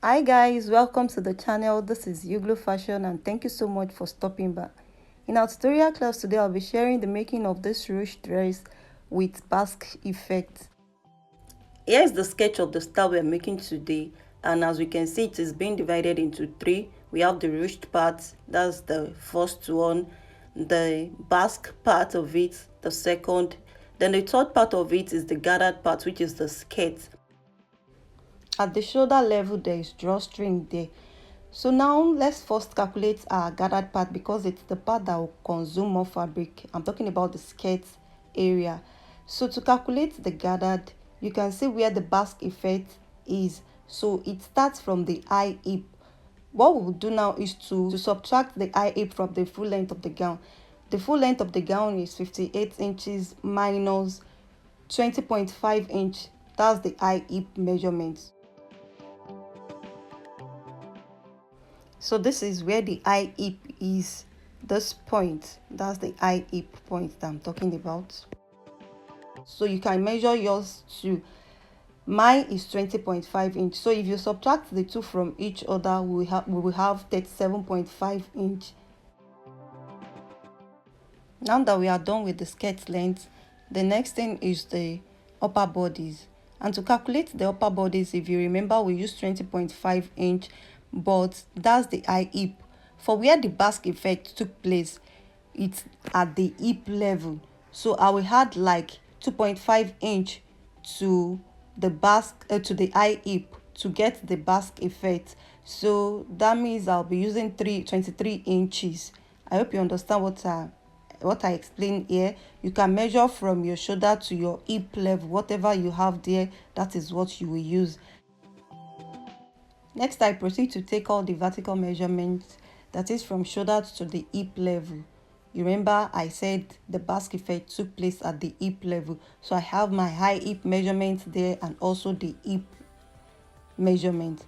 Hi guys, welcome to the channel. This is Yuglo Fashion and thank you so much for stopping by. In our tutorial class today, I'll be sharing the making of this ruched dress with Basque effect. Here is the sketch of the style we are making today, and as we can see, it is being divided into three. We have the ruched part, that's the first one, the Basque part of it, the second, then the third part of it is the gathered part, which is the skirt. At the shoulder level, there is drawstring there. So now let's first calculate our gathered part because it's the part that will consume more fabric. I'm talking about the skirt area. So to calculate the gathered, you can see where the Basque effect is. So it starts from the eye hip. What we will do now is to subtract the eye hip from the full length of the gown. The full length of the gown is 58 inches minus 20.5 inch. That's the eye hip measurement. So this is where the eye hip is, this point, that's the eye hip point that I'm talking about. So you can measure yours too. Mine is 20.5 inch. So if you subtract the two from each other, we will have 37.5 inch. Now that we are done with the skirt length, the next thing is the upper bodies. And to calculate the upper bodies, if you remember, we used 20.5 inch, but that's the eye hip. For where the Basque effect took place, it's at the hip level. So I will add like 2.5 inch to the Basque to the eye hip to get the Basque effect. So that means I'll be using 23 inches. I hope you understand what I explained here. You can measure from your shoulder to your hip level. Whatever you have there, that is what you will use. Next, I proceed to take all the vertical measurements, that is from shoulder to the hip level. You remember I said the Basque effect took place at the hip level. So I have my high hip measurement there and also the hip measurement.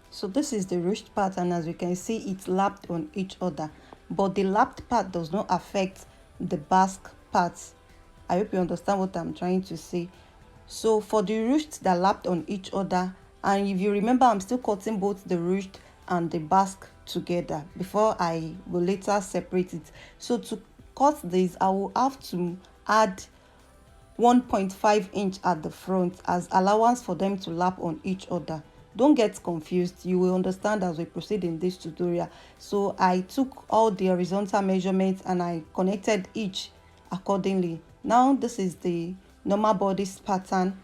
So this is the ruched part, and as you can see, it's lapped on each other. But the lapped part does not affect the Basque parts. I hope you understand what I'm trying to say. So for the ruched that lapped on each other, and if you remember, I'm still cutting both the ruched and the Basque together before I will later separate it. So to cut this, I will have to add 1.5 inch at the front as allowance for them to lap on each other. Don't get confused, you will understand as we proceed in this tutorial. So I took all the horizontal measurements and I connected each accordingly. Now this is the normal bodice pattern.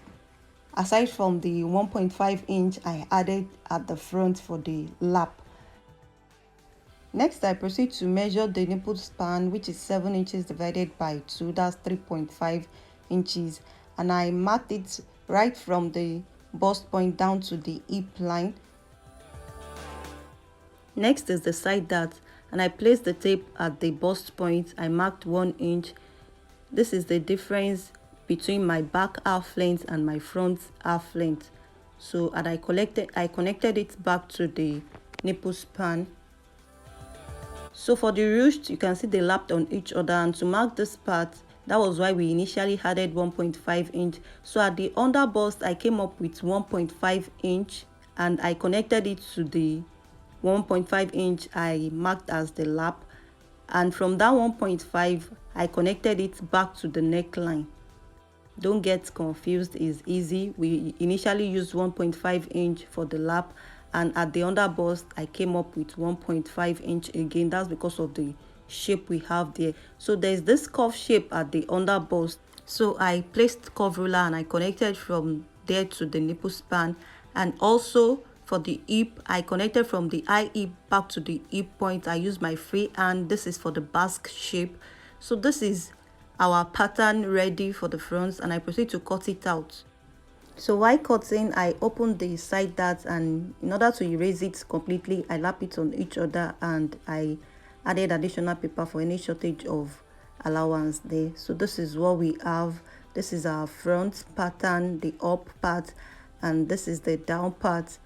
Aside from the 1.5 inch I added at the front for the lap. Next, I proceed to measure the nipple span, which is 7 inches divided by 2, that's 3.5 inches, and I marked it right from the bust point down to the hip line. Next is the side dart, and I placed the tape at the bust point. I marked 1 inch. This is the difference between my back half length and my front half length. So, and I connected it back to the nipple span. So for the ruched, you can see they lapped on each other, and to mark this part, that was why we initially added 1.5 inch. So at the under bust, I came up with 1.5 inch and I connected it to the 1.5 inch I marked as the lap, and from that 1.5 I connected it back to the neckline. Don't get confused, it's easy. We initially used 1.5 inch for the lap, and at the under bust I came up with 1.5 inch again. That's because of the shape we have there. So there's this curve shape at the under bust, so I placed curve ruler and I connected from there to the nipple span. And also for the hip, I connected from the eye hip back to the hip point. I used my free hand. This is for the Basque shape. So this is our pattern ready for the front, and I proceed to cut it out. So while cutting, I opened the side dart, and in order to erase it completely, I lap it on each other and I added additional paper for any shortage of allowance there. So this is what we have. This is our front pattern, the up part, and this is the down part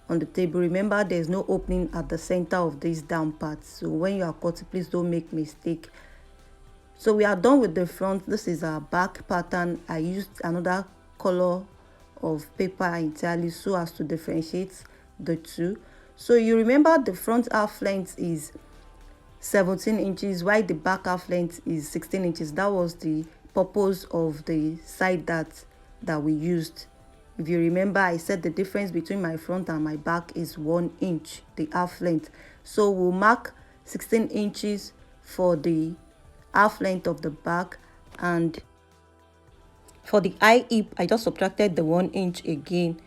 on the table. Remember, there's no opening at the center of this down part, so when you are cutting, please don't make mistake. So we are done with the front. This is our back pattern. I used another color of paper entirely so as to differentiate the two. So you remember the front half length is 17 inches while the back half length is 16 inches. That was the purpose of the side dart that we used. If you remember, I said the difference between my front and my back is 1 inch, the half length. So we'll mark 16 inches for the half length of the back, and for the eye hip I just subtracted the 1 inch again.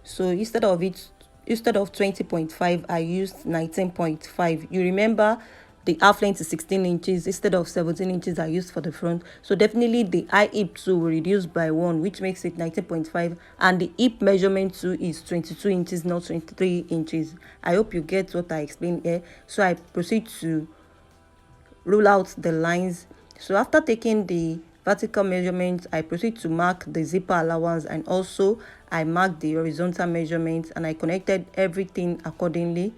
So instead of 20.5 I used 19.5. You remember the half length is 16 inches instead of 17 inches I used for the front. So definitely the eye hip too will reduce by 1, which makes it 19.5, and the hip measurement too is 22 inches, not 23 inches. I hope you get what I explained here. So I proceed to rule out the lines. So after taking the vertical measurement, I proceed to mark the zipper allowance, and also I marked the horizontal measurement, and I connected everything accordingly.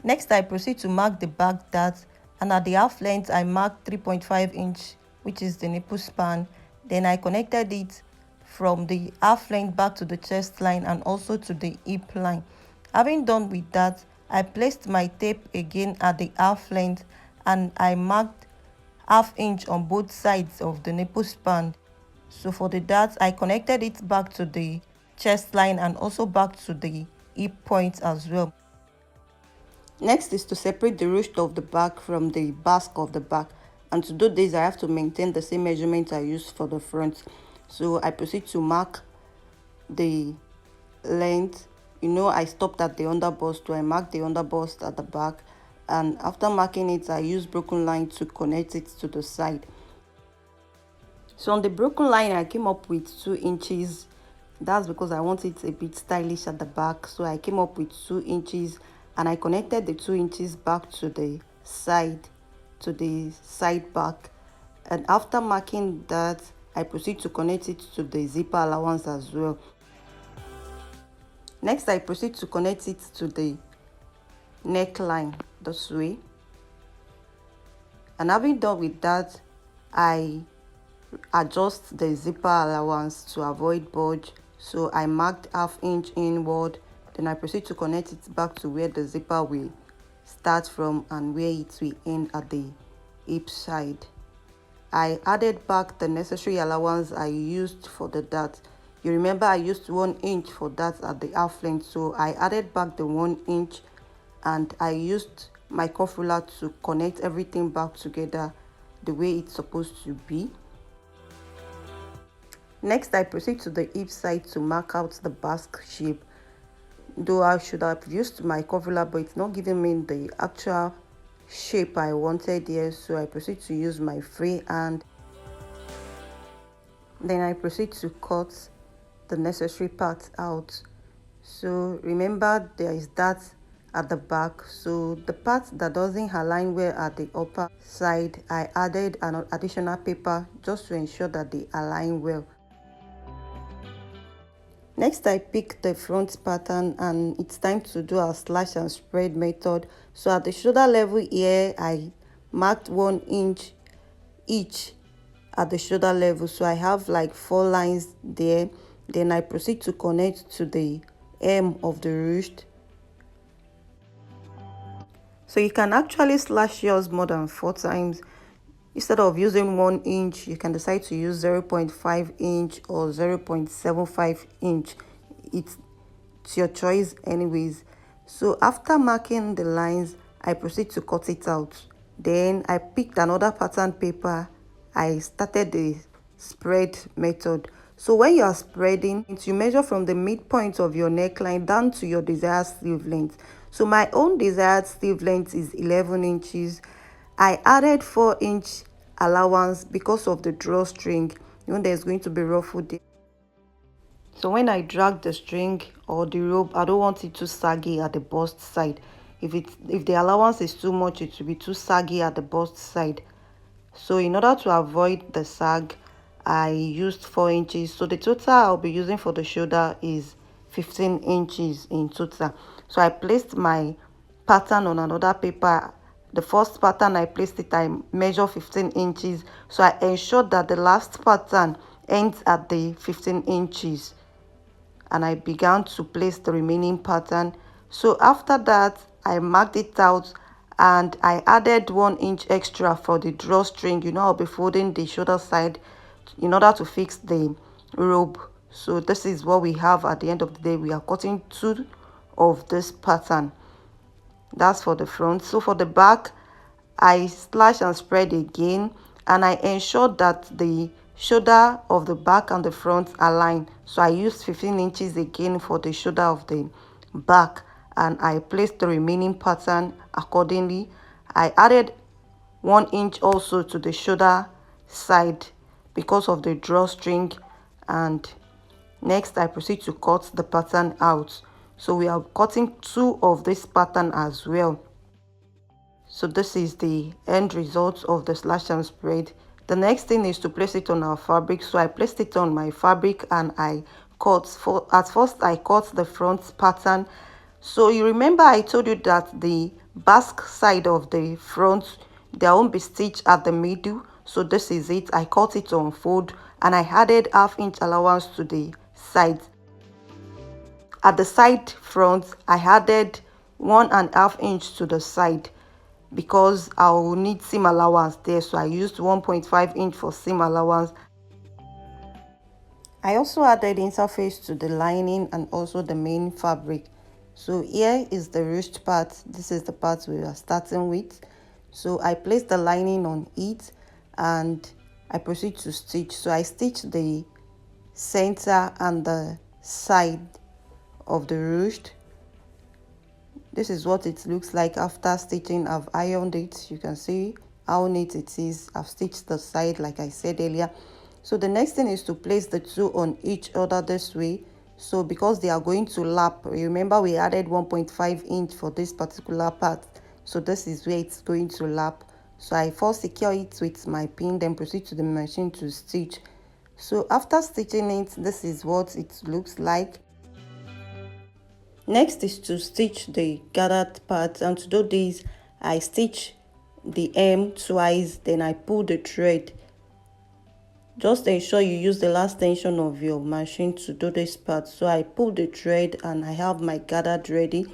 Next, I proceed to mark the back dart, and at the half length I marked 3.5 inch, which is the nipple span. Then I connected it from the half length back to the chest line and also to the hip line. Having done with that, I placed my tape again at the half length, and I marked ½ inch on both sides of the nipple span. So for the dart, I connected it back to the chest line and also back to the hip point as well. Next is to separate the ruched of the back from the basque of the back, and to do this I have to maintain the same measurement I used for the front. So I proceed to mark the length. You know, I stopped at the underbust, so I marked the underbust at the back, and after marking it I used broken line to connect it to the side. So on the broken line I came up with 2 inches. That's because I want it a bit stylish at the back, so I came up with 2 inches, and I connected the 2 inches back to the side back. And after marking that, I proceed to connect it to the zipper allowance as well. Next, I proceed to connect it to the neckline this way. And having done with that, I adjust the zipper allowance to avoid bulge. So I marked ½ inch inward. Then I proceed to connect it back to where the zipper will start from and where it will end at the hip side. I added back the necessary allowance I used for the dart. You remember I used 1 inch for that at the half length, so I added back the 1 inch, and I used my cuff ruler to connect everything back together the way it's supposed to be. Next, I proceed to the hip side to mark out the basque shape. Though I should have used my cuff ruler, but it's not giving me the actual shape I wanted here, so I proceed to use my free hand. Then I proceed to cut the necessary part out. So remember, there is that at the back, so the part that doesn't align well at the upper side, I added an additional paper just to ensure that they align well. Next, I pick the front pattern, and it's time to do our slash and spread method. So at the shoulder level here, I marked 1 inch each at the shoulder level, so I have like 4 lines there. Then I proceed to connect to the hem of the ruched. So you can actually slash yours more than 4 times. Instead of using 1 inch, you can decide to use 0.5 inch or 0.75 inch. It's your choice anyways. So after marking the lines, I proceed to cut it out. Then I picked another pattern paper. I started the spread method. So when you are spreading, you measure from the midpoint of your neckline down to your desired sleeve length. So my own desired sleeve length is 11 inches. I added 4 inch allowance because of the drawstring. You know, there's going to be ruffled there. So when I drag the string or the rope, I don't want it too saggy at the bust side. If the allowance is too much, it will be too saggy at the bust side. So in order to avoid the sag, I used 4 inches. So the total I'll be using for the shoulder is 15 inches in total. So I placed my pattern on another paper. The first pattern I placed it, I measured 15 inches. So I ensured that the last pattern ends at the 15 inches, and I began to place the remaining pattern. So after that, I marked it out and I added 1 inch extra for the drawstring. You know, I'll be folding the shoulder side in order to fix the robe. So this is what we have at the end of the day. We are cutting 2 of this pattern. That's for the front. So for the back, I slash and spread again, and I ensured that the shoulder of the back and the front align. So I used 15 inches again for the shoulder of the back, and I placed the remaining pattern accordingly. I added 1 inch also to the shoulder side because of the drawstring, and next I proceed to cut the pattern out. So we are cutting 2 of this pattern as well. So this is the end result of the slash and spread. The next thing is to place it on our fabric. So I placed it on my fabric and I cut. At first I cut the front pattern. So you remember I told you that the Basque side of the front, there won't be stitch at the middle. So this is it. I cut it on fold and I added ½ inch allowance to the sides. At the side front, I added 1½ inch to the side because I will need seam allowance there. So I used 1.5 inch for seam allowance. I also added interface to the lining and also the main fabric. So here is the ruched part. This is the part we are starting with. So I placed the lining on it and I proceed to stitch. So I stitched the center and the side of the ruched. This is what it looks like after stitching. I've ironed it. You can see how neat it is. I've stitched the side like I said earlier. So the next thing is to place the 2 on each other this way. So because they are going to lap, remember we added 1.5 inch for this particular part. So this is where it's going to lap. So I first secure it with my pin, then proceed to the machine to stitch. So after stitching it, this is what it looks like. Next is to stitch the gathered part, and to do this I stitch the hem twice, then I pull the thread. Just ensure you use the last tension of your machine to do this part. So I pull the thread and I have my gathered ready.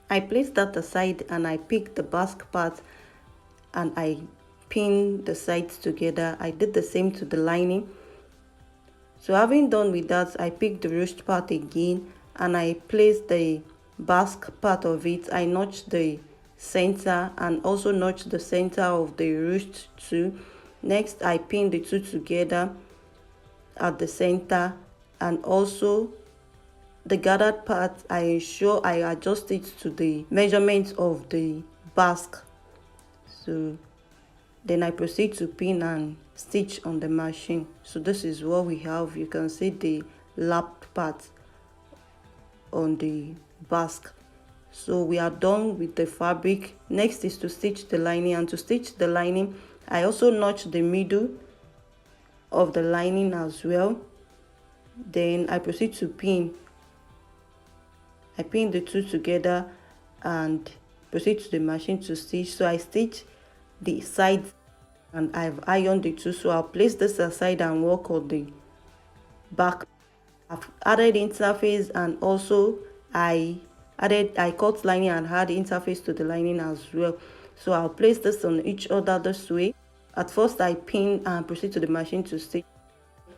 I place that aside and I pick the Basque part and I pin the sides together. I did the same to the lining. So having done with that, I picked the ruched part again and I placed the Basque part of it. I notched the center and also notched the center of the ruched too. Next, I pinned the 2 together at the center, and also the gathered part, I ensure I adjust it to the measurement of the Basque. So then I proceed to pin and stitch on the machine. So this is what we have. You can see the lapped part on the Basque. So we are done with the fabric. Next is to stitch the lining, and to stitch the lining I also notched the middle of the lining as well. Then I proceed to pin. I pin the 2 together and proceed to the machine to stitch. So I stitch the sides and I've ironed the 2. So I'll place this aside and work on the back. I've added interface and also I cut lining and add interface to the lining as well. So I'll place this on each other this way. At first I pin and proceed to the machine to stitch.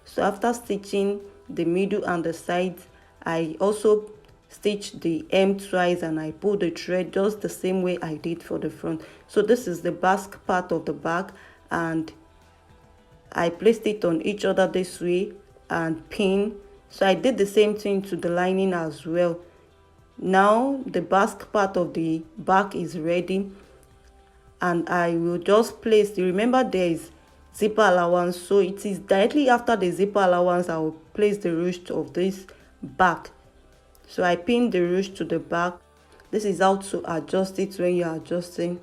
So after stitching the middle and the sides, I also stitch the hem twice and I pull the thread just the same way I did for the front. So this is the Basque part of the back and I placed it on each other this way and pin. So I did the same thing to the lining as well. Now the Basque part of the back is ready and I will just place, remember there is zipper allowance, so it is directly after the zipper allowance I will place the ruched of this back. So I pin the ruched to the back. This is how to adjust it when you are adjusting.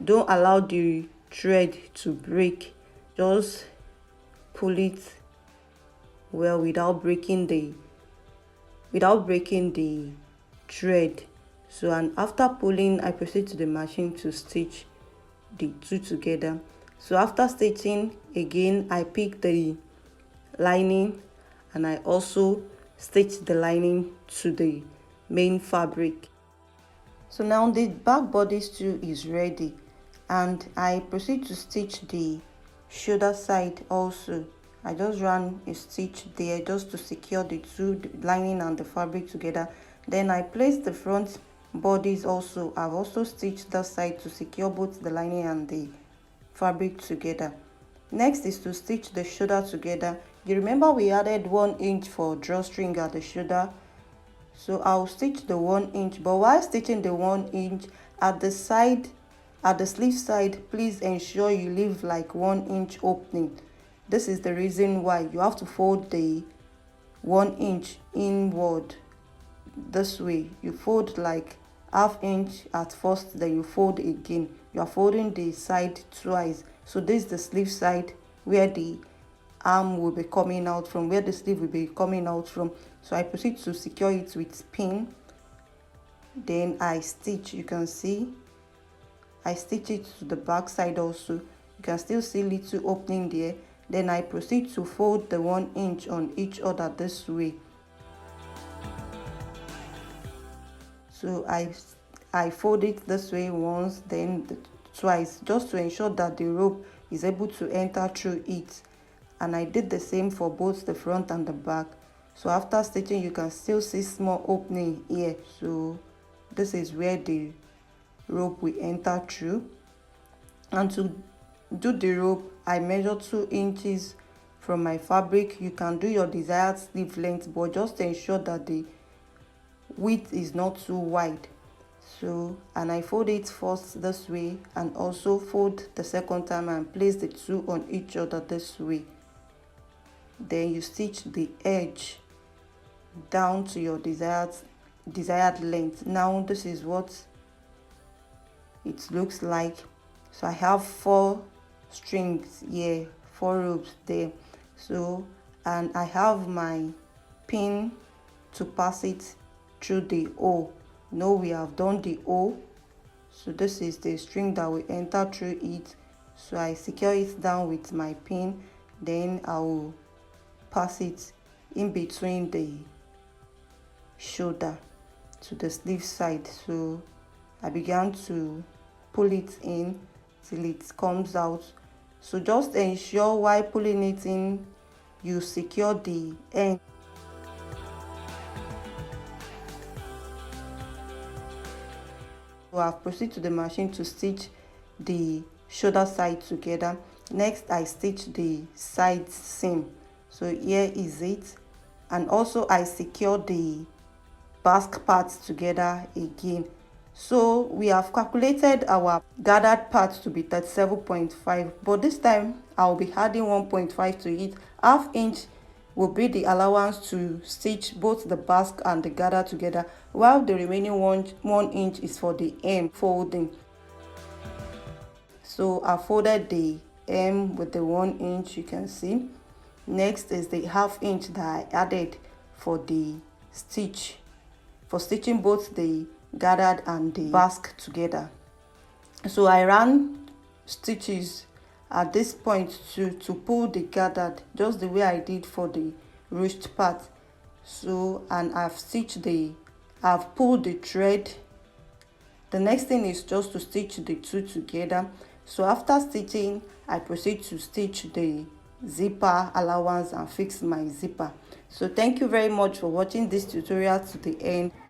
Don't allow the thread to break, just pull it well without breaking the thread. So and after pulling I proceed to the machine to stitch the 2 together. So after stitching again, I pick the lining and I also stitch the lining to the main fabric. So now the back bodice too is ready, and I proceed to stitch the shoulder side also. I just ran a stitch there just to secure the two, the lining and the fabric together. Then I place the front bodice also. I've also stitched that side to secure both the lining and the fabric together. Next is to stitch the shoulder together. You remember we added 1 inch for drawstring at the shoulder, so I'll stitch the 1 inch, but while stitching the 1 inch at the side, at the sleeve side, please ensure you leave like 1 inch opening. This is the reason why you have to fold the 1 inch inward. This way you fold like ½ inch at first, then you fold again. You are folding the side twice. So this is the sleeve side where the arm will be coming out from, where the sleeve will be coming out from. So I proceed to secure it with pin. Then I stitch. You can see I stitch it to the back side also. You can still see little opening there. Then I proceed to fold the 1 inch on each other this way. So I fold it this way once, then twice, just to ensure that the rope is able to enter through it. And I did the same for both the front and the back. So after stitching, you can still see small opening here. So this is where the rope will enter through. And to do the rope, I measure 2 inches from my fabric. You can do your desired sleeve length, but just ensure that the width is not too wide. So, and I fold it first this way and also fold the second time and place the two on each other this way. Then you stitch the edge down to your desired length. Now this is what it looks like. So I have 4 strings here, 4 ropes there. So, and I have my pin to pass it through the O. Now we have done the O. So this is the string that will enter through it. So I secure it down with my pin. Then I will pass it in between the shoulder to the sleeve side. So I began to pull it in till it comes out. So just ensure while pulling it in, you secure the end. So I've proceeded to the machine to stitch the shoulder side together. Next, I stitch the side seam. So here is it, and also I secure the basque parts together again. So we have calculated our gathered part to be 37.5, but this time I'll be adding 1.5 to it. ½ inch will be the allowance to stitch both the basque and the gather together, while the remaining 1 inch is for the hem folding. So I folded the hem with the 1 inch, you can see. Next is the ½ inch that I added for the stitch, for stitching both the gathered and the basque together. So I ran stitches at this point to pull the gathered just the way I did for the ruched part. So, and I've pulled the thread. The next thing is just to stitch the two together. So after stitching, I proceed to stitch the zipper allowance and fix my zipper. So thank you very much for watching this tutorial to the end.